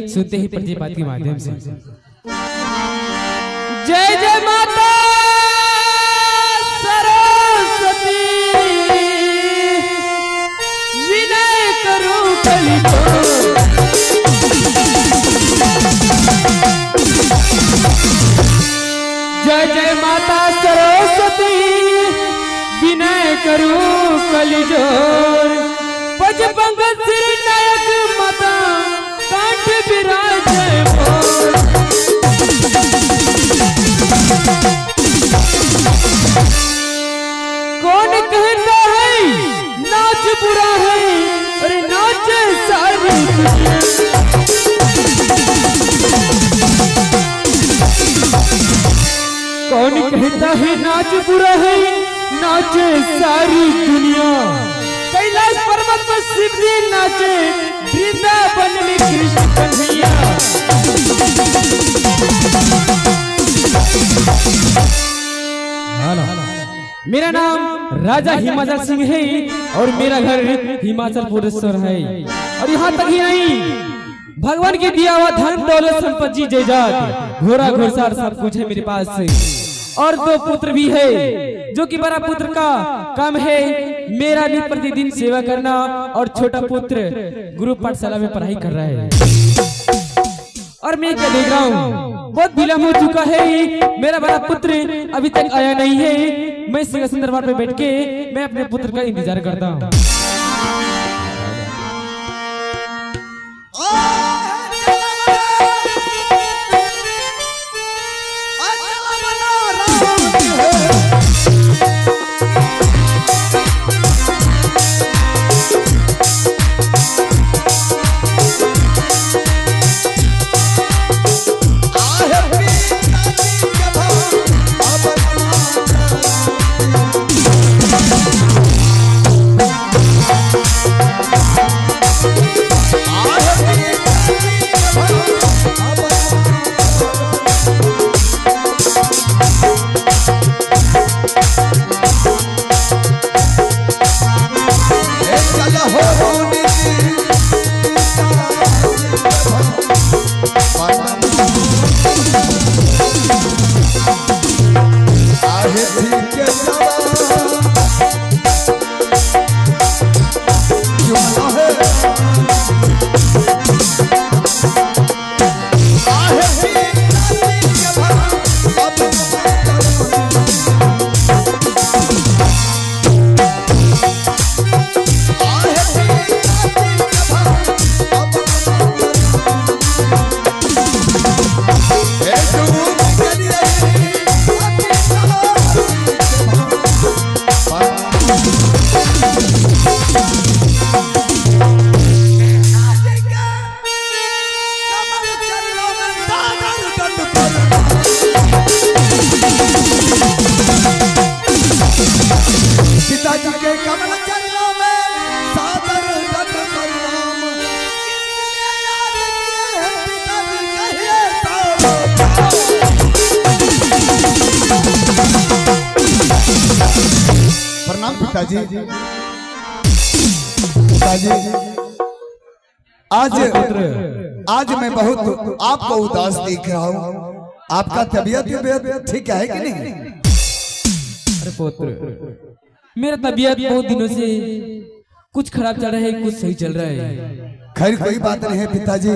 सुनते ही प्रतिपाद के माध्यम से। जय जय माता सरस्वती, विनय करूं कली जय जय माता सरस्वती, विनय करूं कलिजोर, पज पंकज श्री नायक माता कांठ विराजय मोर। कौन कहता है नाच बुरा है, अरे नाच सारी दुनिया। कौन कहता है नाच बुरा है, नाचे सारी दुनिया। कैलाश पर्वत पर शिव जी नाचे, वृंदावन में कृष्ण कन्हैया। मेरा नाम राजा हिमाचल सिंह है और मेरा घर हिमाचल पुरेश्वर है। और यहाँ तक ही नहीं, भगवान के दिया हुआ धन दौलत संपत्ति जायदाद घोड़ा घोड़सार सब कुछ है मेरे पास से। और 2 पुत्र भी है, जो कि बड़ा पुत्र का काम है मेरा नित्य प्रतिदिन सेवा करना, और छोटा पुत्र गुरु पाठशाला में पढ़ाई कर रहा है। और मैं क्या देख रहा हूँ, बहुत विलम्ब हो चुका है, मेरा बड़ा पुत्र अभी तक आया नहीं है। मैं सिंहासन दरबार पे बैठ के मैं अपने पुत्र का इंतजार करता हूँ। पिताजी, आज मैं बहुत आपको उदास देख रहा हूँ। आपका तबीयत ठीक है कि नहीं? अरे पुत्र, मेरा तबीयत बहुत दिनों से कुछ खराब चल रहा है, कुछ सही चल रहा है। खैर कोई बात नहीं है पिताजी,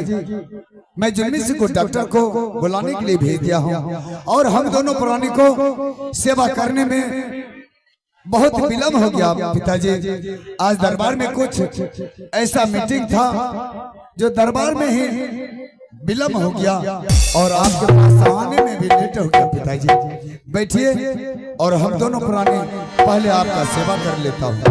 मैं जुम्मी से को डॉक्टर को बुलाने के लिए भेज दिया हूँ, और हम दोनों प्राणी को सेवा करने में बहुत विलम्ब हो गया पिताजी। आज दरबार में कुछ ऐसा मीटिंग था जो दरबार में ही विलम्ब हो गया, और आपके पास आने में भी लेट हो गया पिताजी। बैठिए और हम दोनों प्राणी पहले आपका सेवा कर लेता हूँ।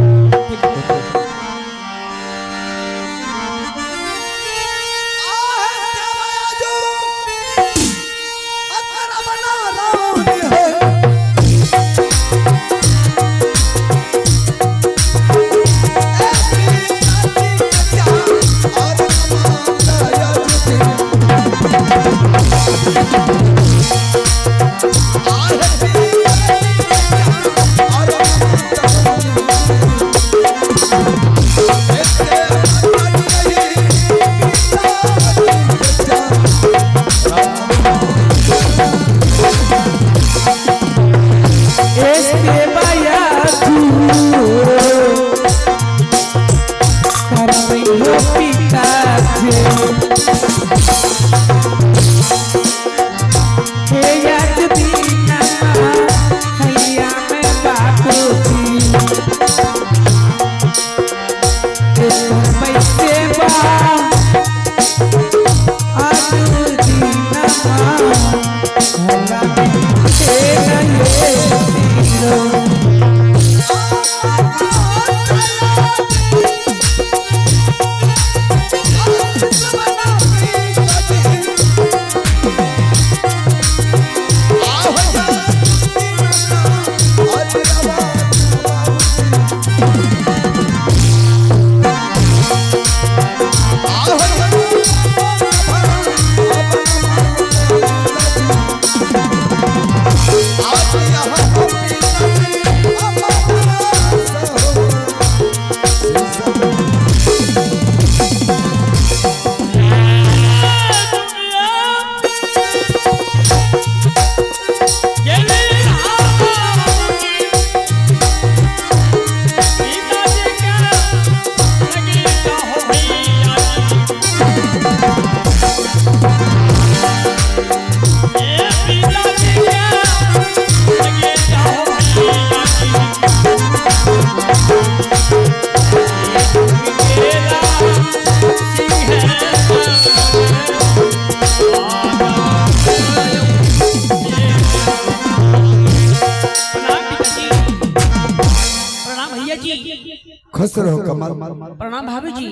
खुश रहो कमल। प्रणाम भाभी जी।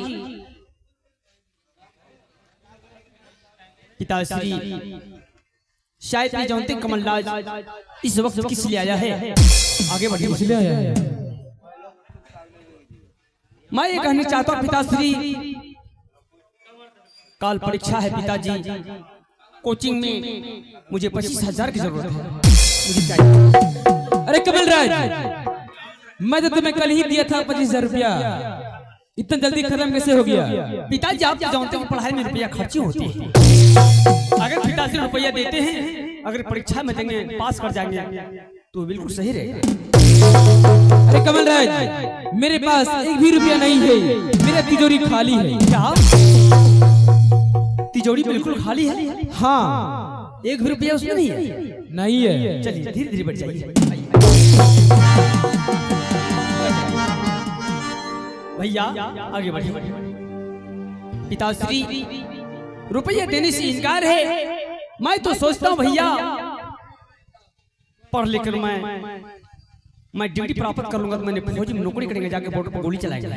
पिताश्री शायद नहीं जानते कमलराज इस वक्त किस लिए आया है। आगे बढ़िए। इसलिए आया है। मैं ये कहना चाहता हूँ पिताश्री, काल परीक्षा है पिताजी, कोचिंग में मुझे 25,000 की जरूरत है, मुझे चाहिए। अरे कमलराज, मैं तो तुम्हें कल ही दिया था 25,000 रुपया, इतना जल्दी खत्म कैसे हो गया? पिताजी आप जानते हैं पढ़ाई में रुपया खर्ची होती है। अगर पिताजी रुपया देते हैं, अगर परीक्षा में देंगे पास कर जाएंगे तो बिल्कुल सही रहेगा। अरे कमलराज, मेरे पास एक भी रुपया नहीं है, मेरा तिजोरी खाली है। क्या तिजोरी बिल्कुल खाली है? हाँ, एक भी रुपया उसमें नहीं है? नहीं है। चलिए धीरे धीरे बढ़ जाइए। भैया आगे बढ़िए। पिताश्री रुपया देने से इनकार है। मैं तो सोचता हूँ भैया पढ़ लिखकर मैं डिग्री प्राप्त कर लूंगा तो मैंने फौजी में नौकरी करेंगे, जाके बॉर्डर पर गोली चलाएंगे।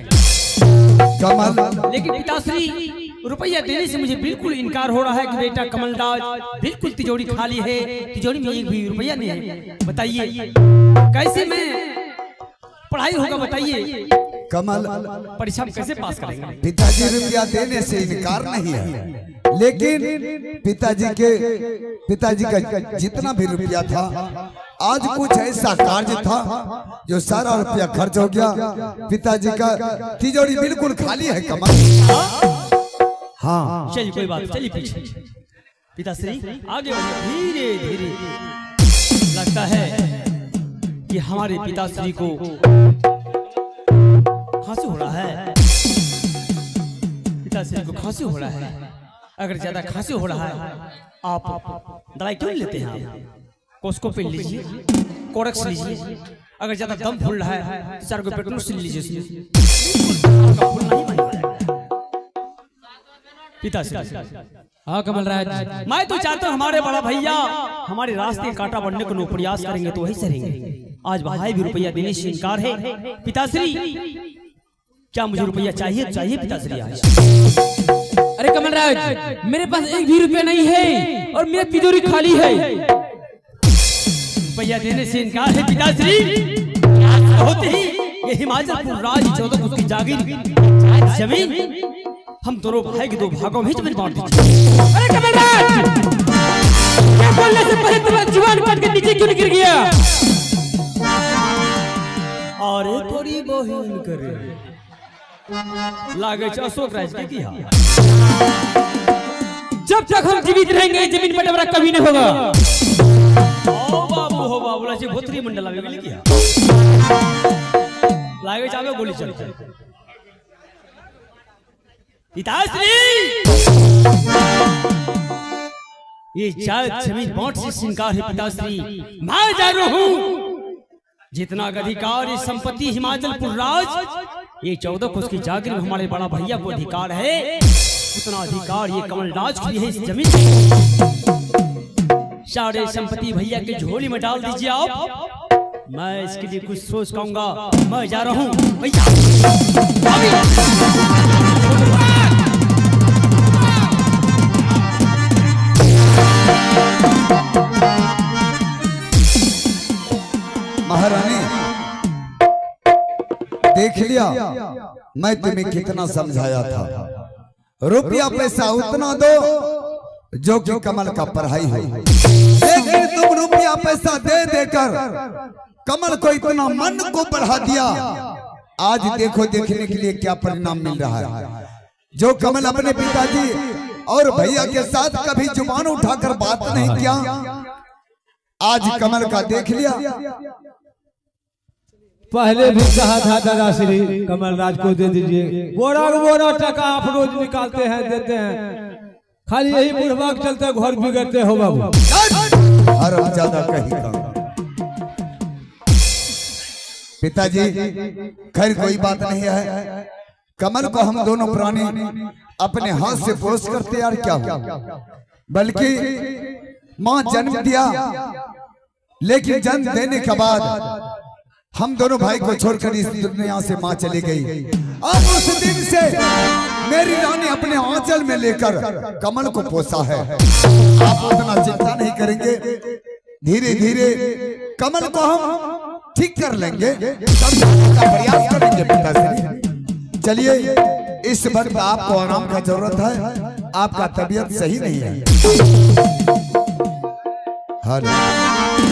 कमल, लेकिन पिताश्री रुपया देने से मुझे बिल्कुल इनकार हो रहा है कि बेटा कमलराज बिल्कुल तिजोरी खाली है, तिजोरी में एक भी रुपया नहीं है। बताइए कैसे मैं पढ़ाई होगा? बताइए कमल, परीक्षा में कैसे पास करेंगे? पिताजी रुपया देने से इनकार नहीं है, लेकिन पिताजी का जितना भी रुपया था, आज कुछ ऐसा कार्य था जो सारा रुपया खर्च हो गया। पिताजी का तिजोरी बिल्कुल खाली है कमल। हाँ चलिए कोई बात, चलिए पीछे। पिताश्री आगे बढ़िए धीरे धीरे। लगता है कि हमारे पिताश्री को खांसी हो रहा है। पिताश्री को खांसी हो रहा है। अगर ज्यादा खांसी हो रहा है आप दवाई क्यों लेते हैं? आप कोस्कोपिन लीजिए, कोरेक्स लीजिए। अगर ज्यादा दम फूल रहा है तो 4 गो पेट्रोल लीजिए। पिताश्री हाँ कमलराज, मैं तो चाहता हूँ हमारे बड़ा भैया हमारे रास्ते कांटा बढ़ने को प्रयास करेंगे तो वही सहेंगे। आज भाई भी रुपया देने से इनकार है। पिताश्री क्या मुझे रुपया चाहिए? चाहिए पिताश्री आज। अरे कमलराज, मेरे पास एक भी रुपया नहीं है और मेरा तिजोरी खाली है। रुपया देने से इनकार है पिताश्री। होते ही ये हिमाचलपुर राज्य 14 कोस की जागीर जमीन हम दोनों भाई के 2 भागों में जमीन बांट दीजिए। अरे कमलराज, क्या बोलने से पहले तुम्हारा जुबान काट के नीचे क्यों गिर गया? अरे तोरी बहिन करे लागे अशोक राज के किया। जब तक हम जीवित रहेंगे जमीन बंटवारा कभी नहीं होगा। ओ बाबू हो बाबू लाचे भोतरी मंडला में मिल किया। लागे जावे गोली चल। पिताश्री ये जायज जमीन बांट से इनकार है पिताश्री। मैं जा रहा हूँ जितना अधिकार ये संपत्ति हिमाचलपुर राज ये 14 कोस की जागीर में हमारे बड़ा भैया को अधिकार है, उतना अधिकार ये कमलराज को भी है इस जमीन। सारे संपत्ति भैया की झोली में डाल दीजिए आप। मैं इसके लिए कुछ सोच कहूंगा। मैं जा रहा हूँ भैया। महारानी देख लिया मैं तुम्हें कितना समझाया था। रुपया पैसा उतना दो जो कि कमल का पढ़ाई हो, लेकिन तुम रुपया पैसा दे देकर कमल को इतना मन को बढ़ा दिया। आज देखो देखने के लिए क्या परिणाम मिल रहा है। जो कमल अपने पिताजी और भैया के साथ कभी जुबान उठाकर बात नहीं किया, आज कमल का देख लिया। पहले भी कहा था दादा श्री कमलराज को दे दीजिए। बोरा टका आप रोज निकालते हैं देते हैं, खाली यही बुढ़बाग चलते घर बिगड़ते हो बाबू। और ज्यादा कहीं का पिताजी खैर कोई बात नहीं है। कमल को हम दोनों प्राणी अपने हाथ से पोष करते यार क्या हो, बल्कि माँ जन्म दिया, लेकिन जन्म देने के बाद हम दोनों भाई को छोड़कर इस दुनिया से माँ चली गई। अब उस दिन से मेरी रानी अपने आंचल में लेकर कमल को पोसा है। आप उतना चिंता नहीं करेंगे, धीरे धीरे कमल को हम ठीक कर लेंगे, का प्रयास करेंगे पिताश्री। चलिए, इस वक्त आपको आराम का जरूरत है, आपका तबीयत सही नहीं है। हेलो, स्वामी